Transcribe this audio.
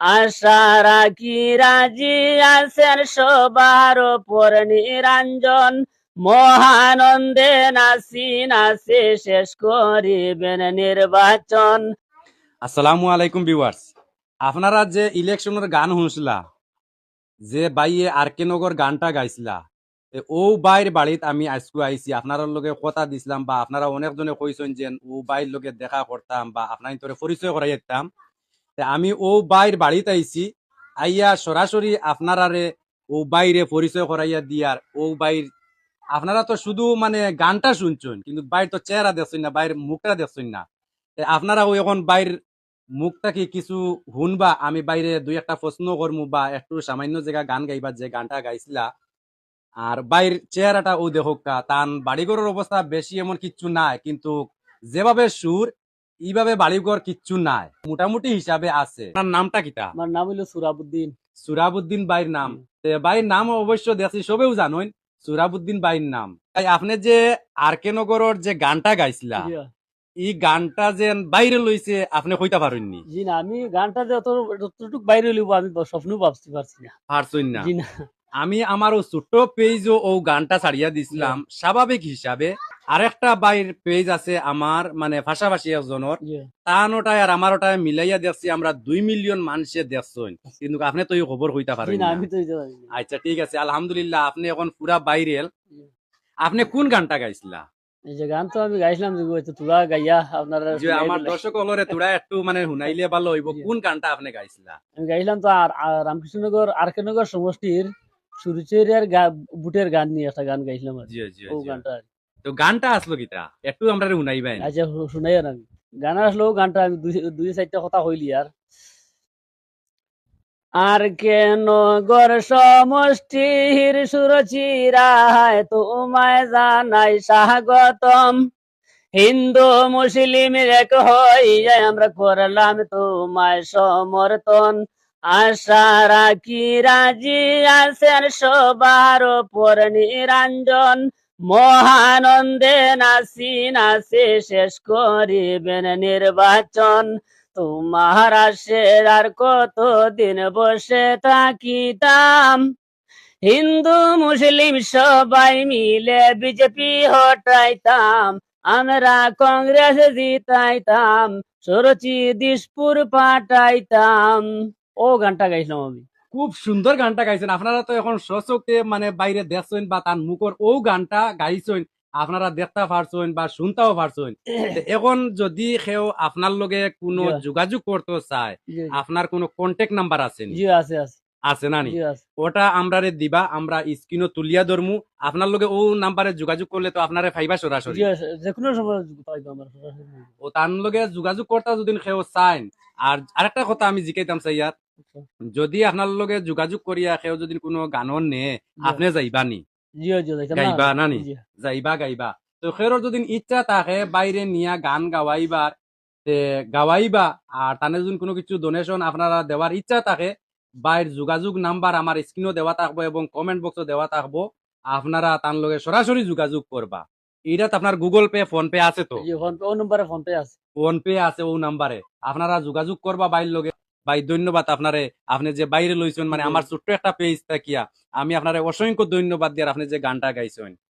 আশা রাখি রাজি আছেন সবার ওপর নিরঞ্জন, মহানন্দে নাচি নাচি শেষ করিবেন নির্বাচন। আসসালামু আলাইকুম ভিউয়ার্স, আপনারা যে ইলেকশনের গান শুনছিলা, যে বাইয়ে আর কে নগর গানটা গাইছিলা, ও বাইর বাড়িত আমি আজকু আইছি। আপনার লগে কথা দিছিলাম বা আপনারা অনেকজনে কইছেন যে ও বাইর লগে দেখা করতাম বা আপনার তোরে পরিচয় করাই যেতাম। আমি ও বাইর বাড়িত আইছি, আইয়া সরাসরি আপনারারে ও বাইরে পরিচয় করাইয়া দিয়ার। ও বাইর আপনারা তো শুধু মানে গানটা শুনছেন, কিন্তু বাইর তো চেহারা দেখছেন না, বাইর মুখটা দেখছেন না। আপনারা ওই এখন বাইর মুখটা কি কিছু শুনবা, আমি বাইরে দুই একটা প্রশ্ন করবো বা একটু সামান্য জায়গা গান গাইবা যে গানটা গাইছিলা। আর বাইর চেহারাটা ও দেখোকা, তান বাড়িঘরের অবস্থা বেশি এমন কিচ্ছু নাই, কিন্তু যেভাবে সুর এইভাবে বাড়িঘর কিচ্ছু নাই, মোটামুটি হিসাবে আছে। আপনার নামটা কিটা? আমার নাম হইল সুরাবুদ্দিন। সুরাবুদ্দিন বাইর নাম। বাইর নাম অবশ্য দেখছি সবেও জানেন, সুরাবুদ্দিন বাইর নাম। তাই আপনি যে আর কে নগরের যে গানটা গাইছিলা, এই গানটা যে বাইরে লইছে আপনি কইতা পারেননি? জি না, আমি গানটা যতটুকু বাইরে হইব আমি স্বপ্নও ভাবতে পারছি না। পারছই না? জি না। আমি আমার ও ছোট্ট পেজও ও গানটা ছাড়িয়া দিছিলাম স্বাভাবিক হিসাবে। আরেকটা বাইর পেজ আছে আমার, মানে পাশাপাশি একজনের, তানোটায় আর আমার ওটায় মিলাইয়া দেখছি আমরা 2 মিলিয়ন মানুষের দেখছেন, কিন্তু আপনি তো এই খবর হইতা পারেন না। আচ্ছা ঠিক আছে, আলহামদুলিল্লাহ আপনি এখন পুরা বাইরেল। আপনি কোন গানটা গাইছিলা? এই যে গান তো আমি গাইছিলাম যে তোরা গাইয়া আপনারা যে আমার দর্শক হলরে তোরা একটু মানে হুনাইলে ভালো হইব, কোন গানটা আপনি গাইছিলা? আমি গাইছিলাম তো আর রামকৃষ্ণনগর আর কে নগর সমষ্টির সুরুচেরিয়ার বুটের গান নিয়ে একটা গান গাইছিলাম আর জি জি ও জি। গানটা। তো গানটা আসলো কিটা একটু আমরা হুনাইবেন? আচ্ছা শুনাই আর আমি গান আসলো গানটা আমি দুই চারটা কথা হইলি আর কেন গর সমষ্টির সুরচিরায় তোমায় জানাই স্বাগতম। হিন্দু মুসলিম এক হইয়া আমরা করলাম তোমায় সমর্থন। আশা রাখি রাজি আছেন সবার ওপর নিরঞ্জন, মহানন্দে নাচি নাচি শেষ করিবেন নির্বাচন। তোমার আশের আর কতদিন বসে থাকিতাম, হিন্দু মুসলিম সবাই মিলে বিজেপি হটাইতাম, আমরা কংগ্রেস জিতাইতাম, সরচি দিসপুর পাঠাইতাম। ও গানটা গাইছিলাম আমি। খুব সুন্দর গানটা গাইছেন আপনারা। তো এখন সচকে মানে বাইরে দেখছেন বা তার মুখর ও গানটা গাইছেন, আপনারা দেখতে পারছেন বা শুনতেও পারছেন। এখন যদি কেউ আপনার লগে কোনো যোগাযোগ করতে চায়, আপনার কোনো কন্ট্যাক্ট নাম্বার আছে? জি আছে আছে আছে না নি? ওটা আমরারে দিবা, আমরা স্ক্রিনও তুলিয়া ধরমু। আপনার লগে ও নাম্বারে যোগাযোগ করলে তো আপনারে ফাইবা সরাসরি, যে কোনো সময় ও তার লগে যোগাযোগ করতে যদি কেউ চায়। আর আরেকটা কথা আমি জিকাইতাম চাইয়ার, যদি আপনার লগে যোগাযোগ করিয়া কেউ যদি কোনো গানর নে, আপনি যাইবা নি? গাইবা না নি? যাইবা গাইবা। তো খেরোর যদি ইচ্ছা থাকে বাইরে নিয়া গান গাওয়াইবার, গাওয়াইবা। আর তানে যদি কোনো কিছু ডোনেশন আপনারা দেওয়ার ইচ্ছা থাকে, বাইর যোগাযোগ নাম্বার আমার স্ক্রিনও দেওয়া থাকবো এবং কমেন্ট বক্সও দেওয়া থাকবো, আপনারা তার লগে সরাসরি যোগাযোগ করবা। এটা আপনার গুগল পে ফোন পে আছে তো? ও নম্বরে ফোন পে আছে। ফোন পে আছে ও নাম্বারে, আপনারা যোগাযোগ করবা বাইর লগে। ভাই ধন্যবাদ আপনারে, আপনি যে বাইরে লইছেন, মানে আমার ছোট্ট একটা পেজ থাকিয়া আমি আপনারে অসংখ্য ধন্যবাদ দিয়ে আপনি যে গানটা গাইছেন।